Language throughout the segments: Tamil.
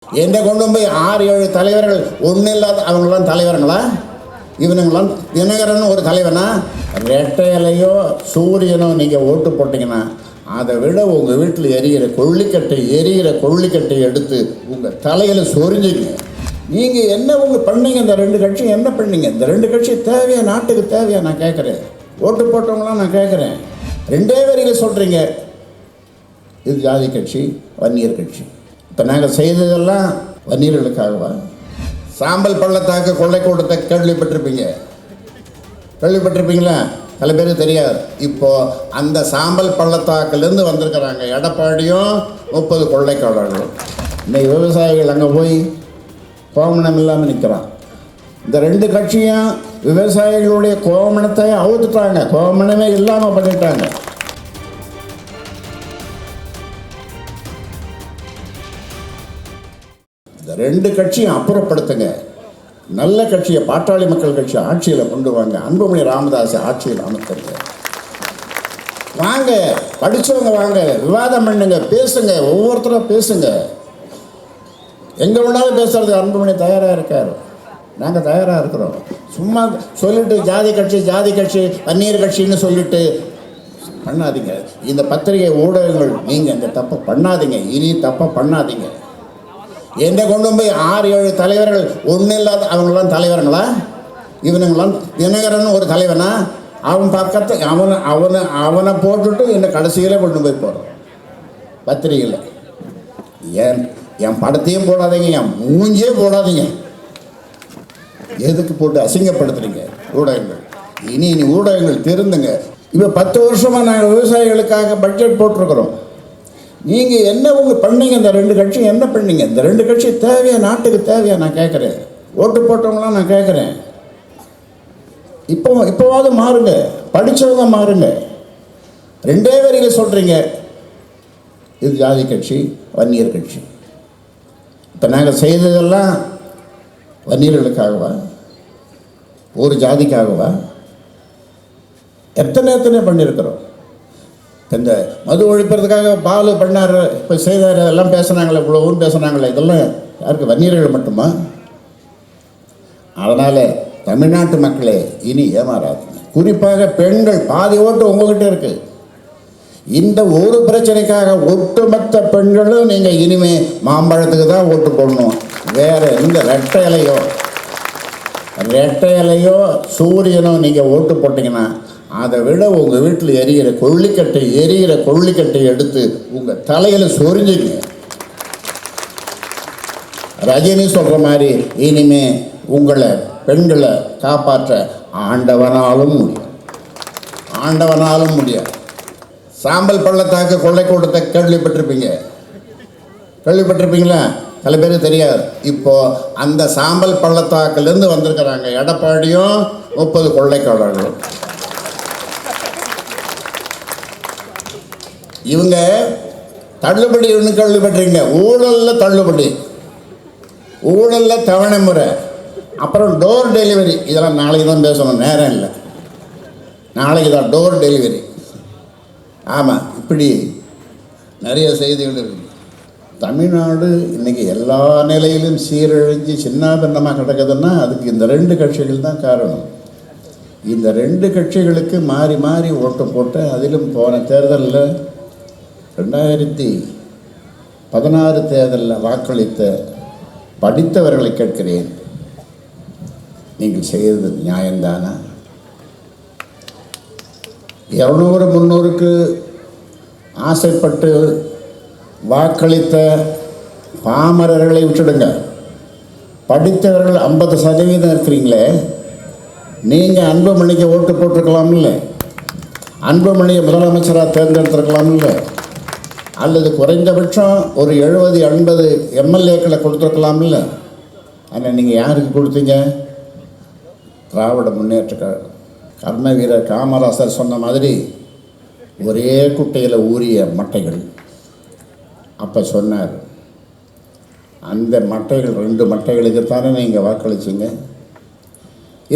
என்னை கொண்டு போய் 6-7 தலைவர்கள் ஒன்றும் இல்லாத அவங்களாம் தலைவருங்களா? இவனுங்களாம் தினகரன் ஒரு தலைவனா? ரெட்டை இலையோ சூரியனோ நீங்கள் ஓட்டு போட்டிங்கன்னா அதை விட உங்கள் வீட்டில் எரிகிற கொள்ளிக்கட்டை எடுத்து உங்கள் தலையில் சொரிஞ்சுங்க. நீங்கள் என்ன பண்ணீங்க? இந்த 2 கட்சியும் என்ன பண்ணீங்க? இந்த 2 கட்சி தேவையா? நாட்டுக்கு தேவையா? நான் கேட்குறேன். ஓட்டு போட்டவங்களாம் நான் கேட்குறேன். 2 வரியில் சொல்கிறீங்க, இது ஜாதி கட்சி, வன்னியர் கட்சி. இப்போ நாங்கள் செய்ததெல்லாம் வன்னியர்களுக்காகவா? சாம்பல் பள்ளத்தாக்கு கொள்ளை கூட்டத்தை கேள்விப்பட்டிருப்பீங்களா? சில பேர் தெரியாது. இப்போது அந்த சாம்பல் பள்ளத்தாக்குலேருந்து வந்திருக்கிறாங்க எடப்பாடியும் 30 கொள்ளைக்காரர்களும். இன்னைக்கு விவசாயிகள் அங்கே போய் கோமணம் இல்லாமல் நிற்கிறான். இந்த 2 கட்சியும் விவசாயிகளுடைய கோமணத்தை அவுத்துட்டாங்க, கோமணமே இல்லாமல் பண்ணிட்டாங்க. இந்த 2 கட்சியும் அப்புறப்படுத்துங்க. நல்ல கட்சியை, பாட்டாளி மக்கள் கட்சி ஆட்சியில் கொண்டு வாங்க. அன்புமணி ராமதாஸ் ஆட்சியில் அமர்த்துங்க. வாங்க, படித்தவங்க வாங்க, விவாதம் பண்ணுங்க, பேசுங்க, ஒவ்வொருத்தரும் பேசுங்க. எங்கே வேணாலும் பேசுறது அன்புமணி தயாராக இருக்கார். நாங்கள் தயாராக இருக்கிறோம். சும்மா சொல்லிட்டு ஜாதி கட்சி வன்னியர் கட்சின்னு சொல்லிட்டு பண்ணாதீங்க. இந்த பத்திரிகை ஊடகங்கள் நீங்கள் இந்த தப்பை பண்ணாதீங்க. இனி தப்பை பண்ணாதீங்க. என்னை கொண்டு போய் 6-7 தலைவர்கள் ஒன்றும் இல்லாத அவங்களாம் தலைவருங்களா? இவனுங்களாம் தினகரன் ஒரு தலைவனா? அவன் பக்கத்தை அவனை போட்டுட்டு என்னை கடைசியில் கொண்டு போய் போகிறோம் பத்திரிகையில். என் படத்தையும் போடாதீங்க, என் மூஞ்சே போடாதீங்க. எதுக்கு போட்டு அசிங்கப்படுத்துறீங்க ஊடகங்கள்? இனி ஊடகங்கள் திருந்துங்க. இப்போ 10 வருஷமாக நாங்கள் விவசாயிகளுக்காக பட்ஜெட் போட்டிருக்கிறோம். நீங்கள் என்ன பண்ணீங்க? இந்த 2 கட்சியும் என்ன பண்ணீங்க? இந்த 2 கட்சி தேவையா? நாட்டுக்கு தேவையா? நான் கேட்குறேன். ஓட்டு போட்டவங்களாம் நான் கேட்குறேன். இப்போவாது மாறுங்க, படித்தவங்க மாறுங்க. 2 வரியில் சொல்கிறீங்க, இது ஜாதி கட்சி, வன்னியர் கட்சி. இப்போ நாங்கள் செய்ததெல்லாம் வன்னியர்களுக்காகவா? ஒரு ஜாதிக்காகவா? எத்தனை பண்ணியிருக்கிறோம். இந்த மது ஒழிப்பதுக்காக பாலு பண்ணார், இப்போ செய்தார், எல்லாம் பேசுனாங்களே, இவ்வளோவும் பேசுனாங்களே, இதெல்லாம் யாருக்கு? வன்னியர்கள் மட்டுமா? அதனால் தமிழ்நாட்டு மக்களே இனி ஏமாறாதீங்க. குறிப்பாக பெண்கள், பாதி ஓட்டு உங்ககிட்ட இருக்குது. இந்த ஒரு பிரச்சனைக்காக ஒட்டுமொத்த பெண்களும் நீங்கள் இனிமே மாம்பழத்துக்கு தான் ஓட்டு போடணும். வேறு எந்த ரெட்டை இலையோ சூரியனோ நீங்கள் ஓட்டு போட்டிங்கன்னா அதை விட உங்கள் வீட்டில் எரிகிற கொள்ளிக்கட்டை எடுத்து உங்கள் தலையில் சொரிஞ்சுங்க. ரஜினி சொல்கிற மாதிரி இனிமே உங்களை பெண்களை காப்பாற்ற ஆண்டவனாலும் முடியாது. சாம்பல் பள்ளத்தாக்கு கொள்ளை கூட்டத்தை கேள்விப்பட்டிருப்பீங்களா? சில பேர் தெரியாது. இப்போது அந்த சாம்பல் பள்ளத்தாக்குலேருந்து வந்திருக்கிறாங்க எடப்பாடியும் 30 கொள்ளைக்காரர்களும். இவங்க தள்ளுபடி ஒன்று கேள்விப்பட்டிருக்கீங்க. ஊழலில் தவணை முறை, அப்புறம் டோர் டெலிவரி. இதெல்லாம் நாளைக்கு தான் பேசணும், நேரம் இல்லை. நாளைக்கு தான் டோர் டெலிவரி. ஆமாம், இப்படி நிறைய செய்திகள் இருக்குது. தமிழ்நாடு இன்றைக்கி எல்லா நிலையிலும் சீரழிஞ்சு சின்னாபின்னமாக கிடக்குதுன்னா அதுக்கு இந்த 2 கட்சிகள் தான் காரணம். இந்த 2 கட்சிகளுக்கு மாறி மாறி ஓட்டு போட்டு, அதிலும் போன தேர்தலில் 2016 தேர்தலில் வாக்களித்த படித்தவர்களை கேட்கிறேன், நீங்கள் செய்தது நியாயம்தானா? 200-300க்கு ஆசைப்பட்டு வாக்களித்த பாமரர்களை விட்டுடுங்க. படித்தவர்கள் 50% இருக்கிறீங்களே, நீங்கள் அன்புமணிக்கு ஓட்டு போட்டிருக்கலாம்ல? அன்புமணியை முதலமைச்சராக தேர்ந்தெடுத்திருக்கலாம்ல? அல்லது குறைந்தபட்சம் ஒரு 70-80 எம்எல்ஏக்களை கொடுத்துருக்கலாம்ல? ஆனால் நீங்கள் யாருக்கு கொடுத்தீங்க? திராவிட முன்னேற்ற கர்ம வீரர் காமராசர் சொன்ன மாதிரி ஒரே குட்டையில் ஊறிய மட்டைகள். அப்போ சொன்னார், அந்த மட்டைகள் 2 மட்டைகளுக்குத்தானே நீங்கள் வாக்களிச்சிங்க.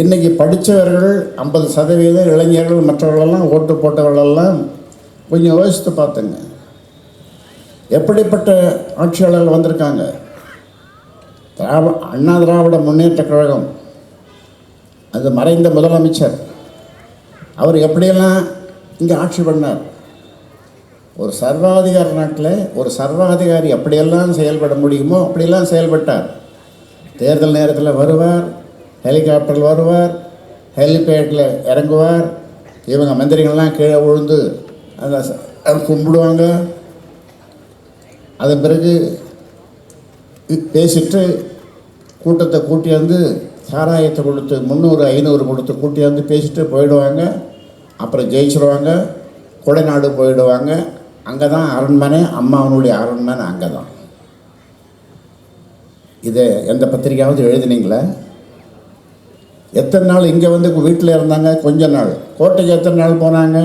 இன்றைக்கி படித்தவர்கள் 50%, இளைஞர்கள் மற்றவர்களெல்லாம் ஓட்டு போட்டவர்களெல்லாம் கொஞ்சம் யோசித்து பார்த்துங்க. எப்படிப்பட்ட ஆட்சியாளர்கள் வந்திருக்காங்க. அண்ணா திராவிட முன்னேற்ற கழகம், அது மறைந்த முதலமைச்சர், அவர் எப்படியெல்லாம் இங்கே ஆட்சி பண்ணார். ஒரு சர்வாதிகார நாட்டில் ஒரு சர்வாதிகாரி எப்படியெல்லாம் செயல்பட முடியுமோ அப்படியெல்லாம் செயல்பட்டார். தேர்தல் நேரத்தில் வருவார், ஹெலிகாப்டரில் வருவார், ஹெலிபேட்டில் இறங்குவார், இவங்க மந்திரிகள்லாம் கீழே விழுந்து அதை கும்பிடுவாங்க. அதன் பிறகு பேசிட்டு கூட்டத்தை கூட்டியாந்து சாராயத்தை கொடுத்து 300-500 கொடுத்து கூட்டியாந்து பேசிட்டு போயிடுவாங்க. அப்புறம் ஜெயிச்சிருவாங்க, கொடைநாடு போயிடுவாங்க. அங்கே தான் அரண்மனை, அம்மாவனுடைய அரண்மனை அங்கே தான். இதை எந்த பத்திரிக்கையாவது எழுதினீங்களா? எத்தனை நாள் இங்கே வந்து வீட்டில் இருந்தாங்க? கொஞ்ச நாள். கோட்டைக்கு எத்தனை நாள் போனாங்க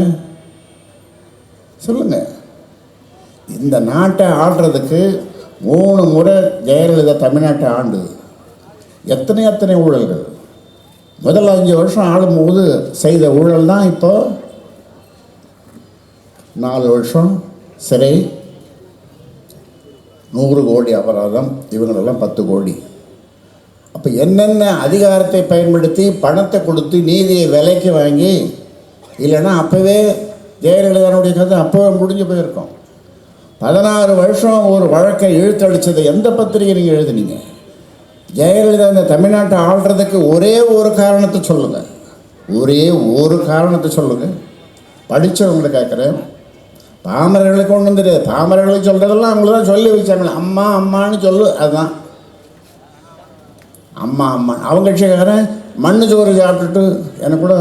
சொல்லுங்கள். இந்த நாட்டை ஆள்றதுக்கு 3 முறை ஜெயலலிதா தமிழ்நாட்டை ஆண்டு. எத்தனை ஊழல்கள். முதல் 5 வருஷம் ஆளும்போது செய்த ஊழல் தான் இப்போ 4 வருஷம் சிறை, 100 கோடி அபராதம், இவங்களெல்லாம் 10 கோடி. அப்போ என்னென்ன அதிகாரத்தை பயன்படுத்தி பணத்தை கொடுத்து நீதியை விலைக்கு வாங்கி, இல்லைன்னா அப்போவே ஜெயலலிதாவுடைய கதை அப்போவே முடிஞ்சு போயிருக்கோம். 16 வருஷம் ஒரு வழக்கை இழுத்தடிச்சதை எந்த பத்திரிகை நீங்கள் எழுதுனீங்க? ஜெயலலிதா இந்த தமிழ்நாட்டை ஆள்றதுக்கு ஒரே ஒரு காரணத்தை சொல்லுங்கள், ஒரே ஒரு காரணத்தை சொல்லுங்கள். படித்தவங்களை கேட்குறேன், பாமரர்களுக்கு ஒன்றும் தெரியாது. பாமரர்களுக்கு சொல்கிறதெல்லாம் அவங்கள தான் சொல்லி வச்சாங்களே, அம்மா அம்மான்னு சொல்லு, அதுதான் அம்மா அம்மா. அவங்க கட்சிக்காரன் மண் சோறு சாப்பிட்டுட்டு எனக்கு கூட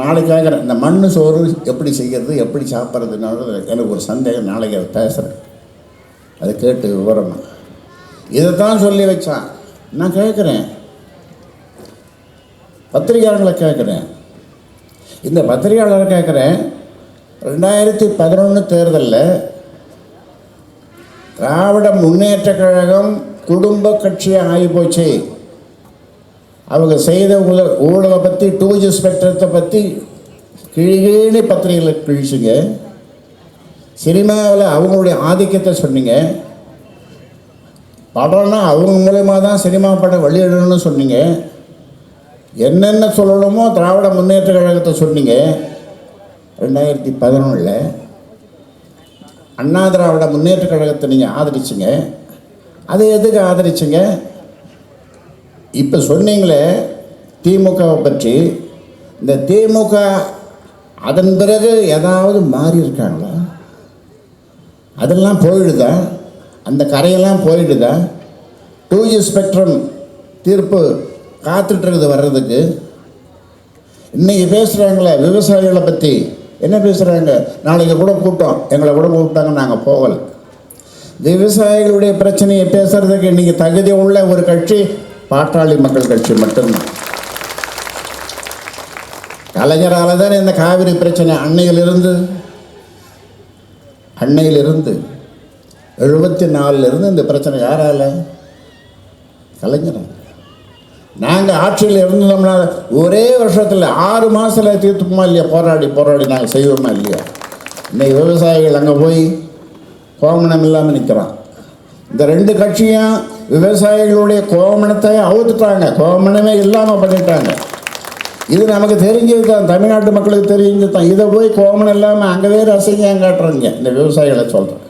நாளைக்கு கேட்குறேன், இந்த மண் சோறு எப்படி செய்கிறது, எப்படி சாப்பிட்றதுனால எனக்கு ஒரு சந்தேகம். நாளைக்கு அதை பேசுகிறேன், அதை கேட்டு விவரமாக. இதைத்தான் சொல்லி வச்சான். நான் கேட்குறேன், பத்திரிகையாளர்களை கேட்குறேன், இந்த பத்திரிகையாளரை கேட்குறேன், 2011 தேர்தலில் திராவிட முன்னேற்ற கழகம் குடும்ப கட்சியாக ஆகி போச்சு. அவங்க செய்த ஊழலை பற்றி, 2G ஸ்பெக்ட்ரத்தை பற்றி கிழிகிழி பத்திரிகைகளை கிழிச்சிங்க. சினிமாவில் அவங்களுடைய ஆதிக்கத்தை சொன்னீங்க. படம்னா அவங்க மூலயமா தான் சினிமா படம் வெளியிடணும்னு சொன்னீங்க. என்னென்ன சொல்லணுமோ திராவிட முன்னேற்ற கழகத்தை சொன்னீங்க. 2011 அண்ணா திராவிட முன்னேற்ற கழகத்தை நீங்கள் ஆதரிச்சிங்க. அதை எதுக்கு ஆதரிச்சிங்க? இப்போ சொன்னீங்களே திமுகவை பற்றி, இந்த திமுக அதன் பிறகு ஏதாவது மாறி இருக்காங்களா? அதெல்லாம் போயிடுதா? அந்த கரையெல்லாம் போயிடுதா? 2G ஸ்பெக்ட்ரம் தீர்ப்பு காத்துட்ருக்குது வர்றதுக்கு. இன்றைக்கி பேசுகிறாங்களே விவசாயிகளை பற்றி, என்ன பேசுகிறாங்க? நாளைக்கு கூட கூட்டம், எங்களை கூட கூப்பிட்டாங்க, நாங்கள் போகலை. விவசாயிகளுடைய பிரச்சனையை பேசுகிறதுக்கு இன்றைக்கி தகுதி உள்ள ஒரு கட்சி பாட்டாளி மக்கள் கட்சி மட்டும்தான். கலைஞரால் தான் இந்த காவிரி பிரச்சனை அன்னையிலிருந்து 74 இந்த பிரச்சனை யாரால? கலைஞர். நாங்கள் ஆட்சியில் இருந்தோம்னா ஒரே வருஷத்தில் 6 மாதத்தில் தீர்த்துப்போமா இல்லையா? போராடி நாங்கள் செய்வோமா இல்லையா? இன்னைக்கு விவசாயிகள் அங்கே போய் கோமணம் இல்லாமல் நிற்கிறான். இந்த 2 கட்சியும் விவசாயிகளுடைய கோமணத்தை அவுத்துட்டாங்க, கோமணமே இல்லாமல் பண்ணிட்டாங்க. இது நமக்கு தெரிஞ்சது தான், தமிழ்நாட்டு மக்களுக்கு தெரிஞ்சது தான். இதை போய் கோமணம் இல்லாமல் அங்கே வேறு அசைங்க காட்டுறீங்க. இந்த விவசாயிகளை சொல்கிறேன்.